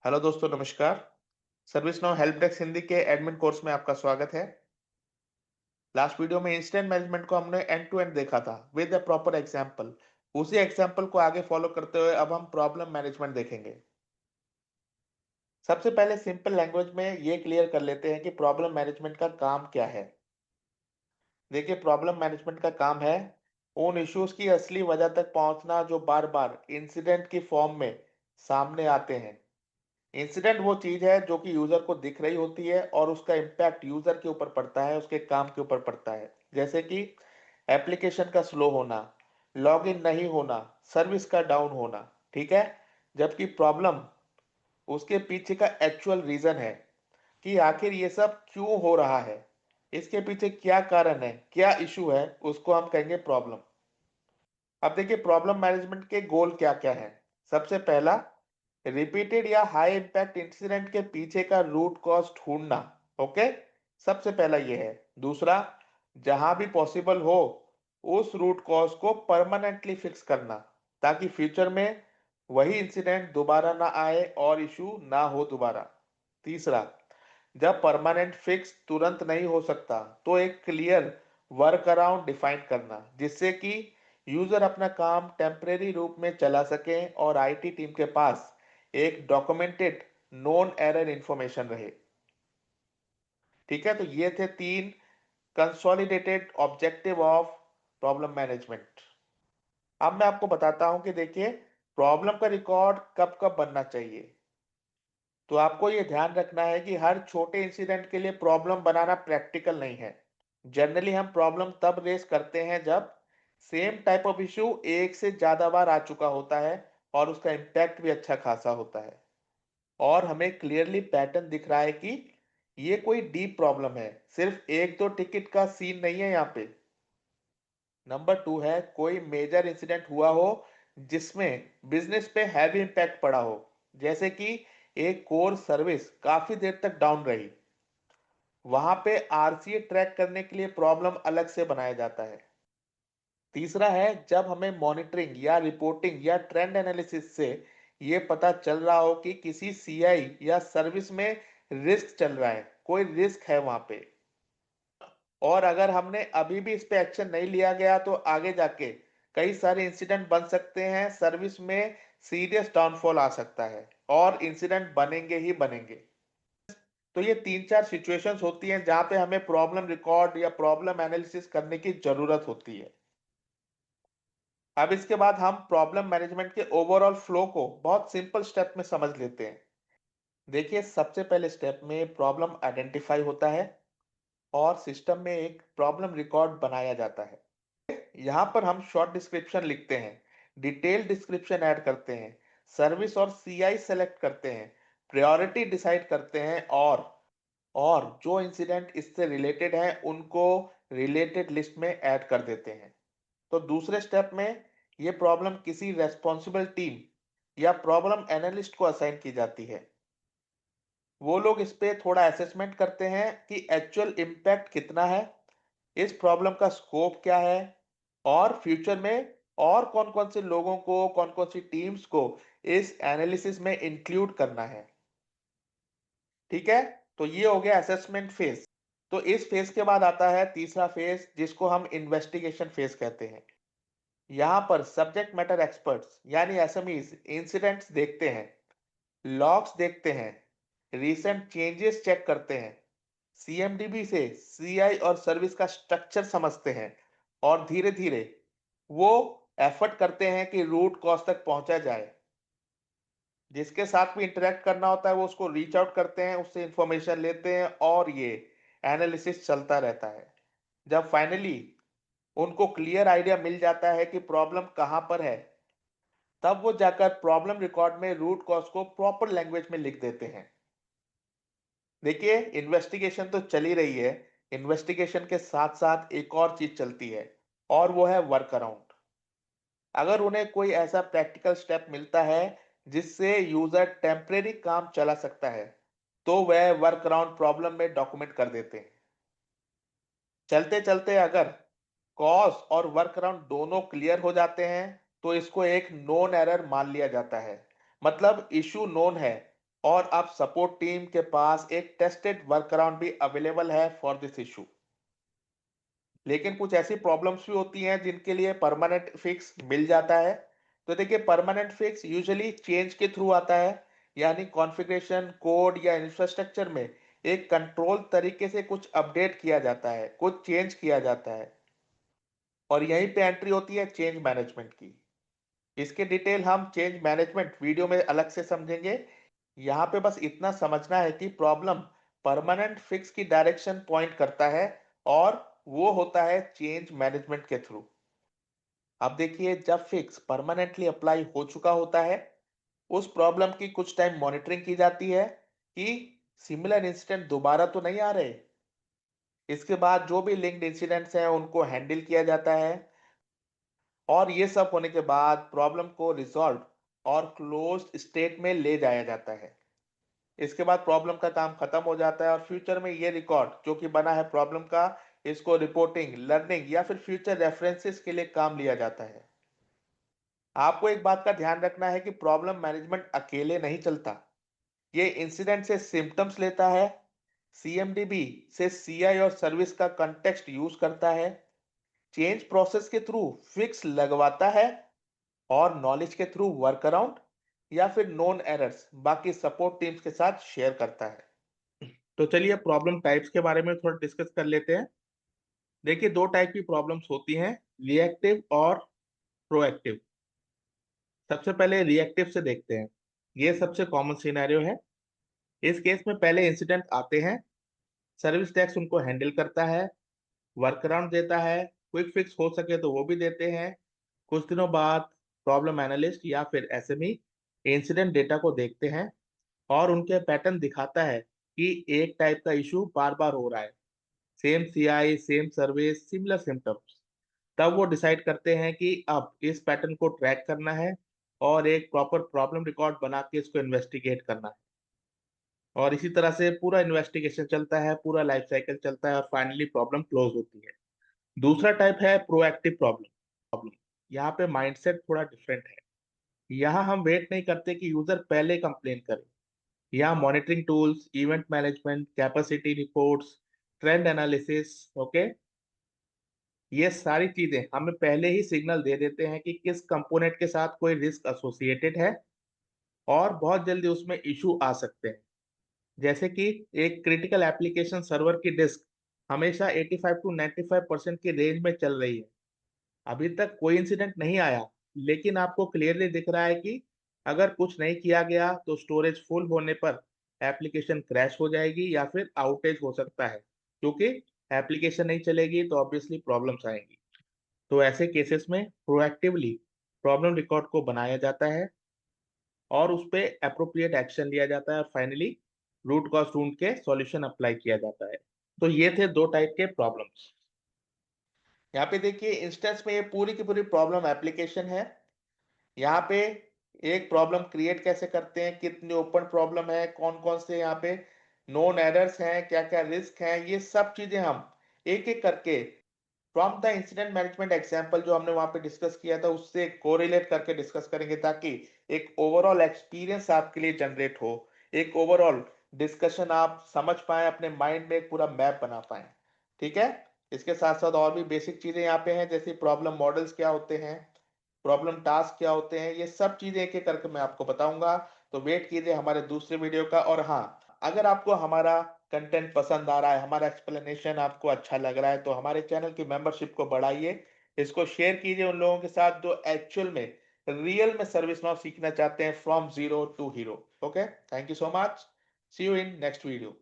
Hello दोस्तों, नमस्कार। Service now help desk Hindi के एडमिन कोर्स में आपका स्वागत है। लास्ट वीडियो में इंसिडेंट मैनेजमेंट को हमने एंड टू एंड देखा था विद अ प्रॉपर एग्जांपल। उसी एग्जांपल को आगे फॉलो करते हुए अब हम प्रॉब्लम मैनेजमेंट देखेंगे। सबसे पहले सिंपल लैंग्वेज में ये क्लियर कर लेते हैं कि प्रॉब्लम मैनेजमेंट का काम क्या है। देखिए, प्रॉब्लम मैनेजमेंट का काम है उन इश्यूज की असली वजह तक पहुंचना जो बार बार इंसिडेंट की फॉर्म में सामने आते हैं। इंसिडेंट वो चीज है जो कि यूजर को दिख रही होती है और उसका इम्पैक्ट यूजर के ऊपर पड़ता है, उसके काम के ऊपर पड़ता है। जैसे कि एप्लीकेशन का स्लो होना, लॉगिन नहीं होना, सर्विस का डाउन होना। ठीक है। जबकि प्रॉब्लम उसके पीछे का एक्चुअल रीजन है कि आखिर ये सब क्यों हो रहा है, इसके पीछे क्या कारण है, क्या इशू है, उसको हम कहेंगे प्रॉब्लम। अब देखिए, प्रॉब्लम मैनेजमेंट के गोल क्या क्या है। सबसे पहला, रिपीटेड या हाई इंपैक्ट इंसिडेंट के पीछे का रूट कॉज ढूंढना। ओके, सबसे पहला ये है। दूसरा, जहां भी पॉसिबल हो उस रूट कॉज को परमानेंटली फिक्स करना ताकि फ्यूचर में वही इंसिडेंट दोबारा ना आए और इशू ना हो दोबारा। तीसरा, जब परमानेंट फिक्स तुरंत नहीं हो सकता तो एक क्लियर वर्क अराउंड डिफाइन करना जिससे कि यूजर अपना काम टेम्परेरी रूप में चला सके और आईटी टीम के पास एक डॉक्यूमेंटेड नोन एरर इंफॉर्मेशन रहे। ठीक है, तो ये थे तीन consolidated objective of problem management. अब मैं आपको बताता हूं कि देखिए, प्रॉब्लम का रिकॉर्ड कब कब बनना चाहिए। तो आपको ये ध्यान रखना है कि हर छोटे इंसिडेंट के लिए प्रॉब्लम बनाना प्रैक्टिकल नहीं है। जनरली हम प्रॉब्लम तब रेस करते हैं जब सेम टाइप ऑफ इशू एक से ज्यादा बार आ चुका होता है और उसका इम्पैक्ट भी अच्छा खासा होता है और हमें क्लियरली पैटर्न दिख रहा है कि ये कोई डीप प्रॉब्लम है, सिर्फ एक दो टिकट का सीन नहीं है यहाँ पे। नंबर टू है, कोई मेजर इंसिडेंट हुआ हो जिसमें बिजनेस पे हैवी इम्पैक्ट पड़ा हो। जैसे कि एक कोर सर्विस काफी देर तक डाउन रही, वहां पे आरसीए ट्रैक करने के लिए प्रॉब्लम अलग से बनाया जाता है। तीसरा है, जब हमें मॉनिटरिंग या रिपोर्टिंग या ट्रेंड एनालिसिस से ये पता चल रहा हो कि किसी सीआई या सर्विस में रिस्क चल रहा है, कोई रिस्क है वहां पे, और अगर हमने अभी भी इस पे एक्शन नहीं लिया गया तो आगे जाके कई सारे इंसिडेंट बन सकते हैं, सर्विस में सीरियस डाउनफॉल आ सकता है और इंसिडेंट बनेंगे ही बनेंगे। तो ये तीन चार सिचुएशंस होती हैं जहां पे हमें प्रॉब्लम रिकॉर्ड या प्रॉब्लम एनालिसिस करने की जरूरत होती है। अब इसके बाद हम प्रॉब्लम मैनेजमेंट के ओवरऑल फ्लो को बहुत सिंपल स्टेप में समझ लेते हैं। देखिए, सबसे पहले स्टेप में प्रॉब्लम आइडेंटिफाई होता है और सिस्टम में एक प्रॉब्लम रिकॉर्ड बनाया जाता है। यहाँ पर हम शॉर्ट डिस्क्रिप्शन लिखते हैं, डिटेल डिस्क्रिप्शन ऐड करते हैं, सर्विस और सीआई सेलेक्ट करते हैं, प्रायोरिटी डिसाइड करते हैं और जो इंसिडेंट इससे रिलेटेड है उनको रिलेटेड लिस्ट में ऐड कर देते हैं। तो दूसरे स्टेप में ये प्रॉब्लम किसी रेस्पॉन्सिबल टीम या प्रॉब्लम एनालिस्ट को असाइन की जाती है। वो लोग इस पे थोड़ा असेसमेंट करते हैं कि एक्चुअल इम्पैक्ट कितना है, इस प्रॉब्लम का स्कोप क्या है और फ्यूचर में और कौन-कौन से लोगों को, कौन-कौन सी टीम्स को इस एनालिसिस में इंक्लूड करना है। ठीक है? तो ये हो गया असेसमेंट फेज। तो इस फेज के बाद आता है तीसरा फेज जिसको हम इन्वेस्टिगेशन फेज कहते हैं। यहाँ पर सब्जेक्ट मैटर एक्सपर्ट्स यानी एसएमईज इंसिडेंट्स देखते हैं, लॉग्स देखते हैं, रीसेंट चेंजेस चेक करते हैं, सीएमडीबी से सीआई और सर्विस का स्ट्रक्चर समझते हैं और धीरे धीरे वो एफर्ट करते हैं कि रूट कॉज तक पहुंचा जाए। जिसके साथ भी इंटरेक्ट करना होता है वो उसको रीच आउट करते हैं, उससे इंफॉर्मेशन लेते हैं और ये एनालिसिस चलता रहता है। जब फाइनली उनको क्लियर आइडिया मिल जाता है कि प्रॉब्लम कहां पर है, तब वो जाकर प्रॉब्लम रिकॉर्ड में रूट कॉज को प्रॉपर लैंग्वेज में लिख देते हैं। देखिए, इन्वेस्टिगेशन तो चल ही रही है, इन्वेस्टिगेशन के साथ साथ एक और चीज चलती है और वो है वर्क अराउंड। अगर उन्हें कोई ऐसा प्रैक्टिकल स्टेप मिलता है जिससे यूजर टेम्परेरी काम चला सकता है, तो वह वर्क अराउंड प्रॉब्लम में डॉक्यूमेंट कर देते हैं। चलते चलते अगर कॉज और वर्क अराउंड दोनों क्लियर हो जाते हैं तो इसको एक नोन एरर मान लिया जाता है। मतलब इशू नोन है, और अब सपोर्ट टीम के पास एक टेस्टेड वर्कअराउंड भी अवेलेबल है फॉर दिस इशू। लेकिन कुछ ऐसी प्रॉब्लम्स भी होती हैं जिनके लिए परमानेंट फिक्स मिल जाता है। तो देखिए, परमानेंट फिक्स यूजुअली चेंज के थ्रू आता है, यानी कॉन्फ़िगरेशन, कोड या इंफ्रास्ट्रक्चर में एक कंट्रोल तरीके से कुछ अपडेट किया जाता है, कुछ चेंज किया जाता है। और यहीं पे एंट्री होती है चेंज मैनेजमेंट की। इसके डिटेल हम चेंज मैनेजमेंट वीडियो में अलग से समझेंगे। यहाँ पे बस इतना समझना है कि प्रॉब्लम परमानेंट फिक्स की डायरेक्शन पॉइंट करता है, और वो होता है चेंज मैनेजमेंट के थ्रू। अब देखिए, जब फिक्स परमानेंटली अप्लाई हो चुका होता है, उस प्रॉब्लम की कुछ टाइम मॉनिटरिंग की जाती है कि सिमिलर इंसिडेंट दोबारा तो नहीं आ रहे। इसके बाद जो भी लिंक्ड इंसिडेंट्स हैं उनको हैंडल किया जाता है, और ये सब होने के बाद प्रॉब्लम को रिजॉल्व और क्लोज्ड स्टेट में ले जाया जाता है। इसके बाद प्रॉब्लम का काम खत्म हो जाता है, और फ्यूचर में ये रिकॉर्ड जो कि बना है प्रॉब्लम का, इसको रिपोर्टिंग, लर्निंग या फिर फ्यूचर रेफरेंसेस के लिए काम लिया जाता है। आपको एक बात का ध्यान रखना है कि प्रॉब्लम मैनेजमेंट अकेले नहीं चलता। ये इंसिडेंट से सिम्टम्स लेता है, सीएमडीबी से सीआई और सर्विस का कंटेक्स्ट यूज करता है, चेंज प्रोसेस के थ्रू फिक्स लगवाता है, और नॉलेज के थ्रू वर्क अराउंड या फिर नोन एरर्स बाकी सपोर्ट टीम्स के साथ शेयर करता है। तो चलिए प्रॉब्लम टाइप्स के बारे में थोड़ा डिस्कस कर लेते हैं। देखिए, दो टाइप की प्रॉब्लम्स होती हैं, रिएक्टिव और प्रोएक्टिव। सबसे पहले रिएक्टिव से देखते हैं। ये सबसे कॉमन सिनेरियो है। इस केस में पहले इंसिडेंट आते हैं, सर्विस डेस्क उनको हैंडल करता है, वर्कअराउंड देता है, क्विक फिक्स हो सके तो वो भी देते हैं। कुछ दिनों बाद प्रॉब्लम एनालिस्ट या फिर एसएमई इंसिडेंट डेटा को देखते हैं, और उनके पैटर्न दिखाता है कि एक टाइप का इशू बार बार हो रहा है, same CI, same service, similar symptoms. तब वो डिसाइड करते हैं कि अब इस पैटर्न को ट्रैक करना है, और एक प्रॉपर प्रॉब्लम रिकॉर्ड बना के इसको इन्वेस्टिगेट करना है। और इसी तरह से पूरा इन्वेस्टिगेशन चलता है, पूरा लाइफ साइकिल चलता है, और फाइनली प्रॉब्लम क्लोज होती है। दूसरा टाइप है प्रोएक्टिव प्रॉब्लम। यहाँ पे माइंडसेट थोड़ा डिफरेंट है। यहाँ हम वेट नहीं करते कि यूजर पहले कंप्लेन करे। यहाँ monitoring tools, event management, capacity reports, trend analysis, okay, ये सारी चीजें हमें पहले ही सिग्नल दे देते हैं कि किस कंपोनेंट के साथ कोई रिस्क एसोसिएटेड है, और बहुत जल्दी उसमें इशू आ सकते हैं। जैसे कि एक क्रिटिकल एप्लीकेशन सर्वर की डिस्क हमेशा 85 टू 95% की रेंज में चल रही है। अभी तक कोई इंसिडेंट नहीं आया, लेकिन आपको क्लियरली दिख रहा है कि अगर कुछ नहीं किया गया तो स्टोरेज फुल होने पर एप्लीकेशन क्रैश हो जाएगी या फिर आउटेज हो सकता है, क्योंकि एप्लीकेशन नहीं चलेगी तो ऑब्वियसली प्रॉब्लम्स आएंगी। तो ऐसे केसेस में प्रोएक्टिवली प्रॉब्लम रिकॉर्ड को बनाया जाता है, और उस पे एप्रोप्रिएट एक्शन लिया जाता है, और फाइनली रूट कॉज ढूंढ के सॉल्यूशन अप्लाई किया जाता है। तो ये थे दो टाइप के प्रॉब्लम्स। यहाँ पे देखिए, इंस्टेंस में ये पूरी की पूरी प्रॉब्लम एप्लीकेशन है। यहाँ पे एक प्रॉब्लम क्रिएट कैसे करते हैं, कितनी ओपन प्रॉब्लम है, कौन कौन से यहाँ पे नोन एरर्स हैं, क्या क्या रिस्क हैं, ये सब चीजें हम एक एक करके from the incident management example जो हमने वहां पे डिस्कस किया था उससे कोरिलेट करके डिस्कस करेंगे, ताकि एक ओवरऑल एक्सपीरियंस आपके लिए जनरेट हो, एक ओवरऑल डिस्कशन आप समझ पाए, अपने माइंड में एक पूरा मैप बना पाए। ठीक है। इसके साथ साथ और भी बेसिक चीजें यहाँ पे हैं, जैसे प्रॉब्लम मॉडल्स क्या होते हैं, प्रॉब्लम टास्क क्या होते हैं, ये सब चीजें एक एक करके मैं आपको बताऊंगा। तो वेट कीजिए हमारे दूसरे वीडियो का। और हाँ, अगर आपको हमारा कंटेंट पसंद आ रहा है, हमारा एक्सप्लेनेशन आपको अच्छा लग रहा है, तो हमारे चैनल की मेंबरशिप को बढ़ाइए, इसको शेयर कीजिए उन लोगों के साथ जो एक्चुअल में, रियल में सर्विस नाउ सीखना चाहते हैं from zero to hero. Okay, thank you so much. See you in next video.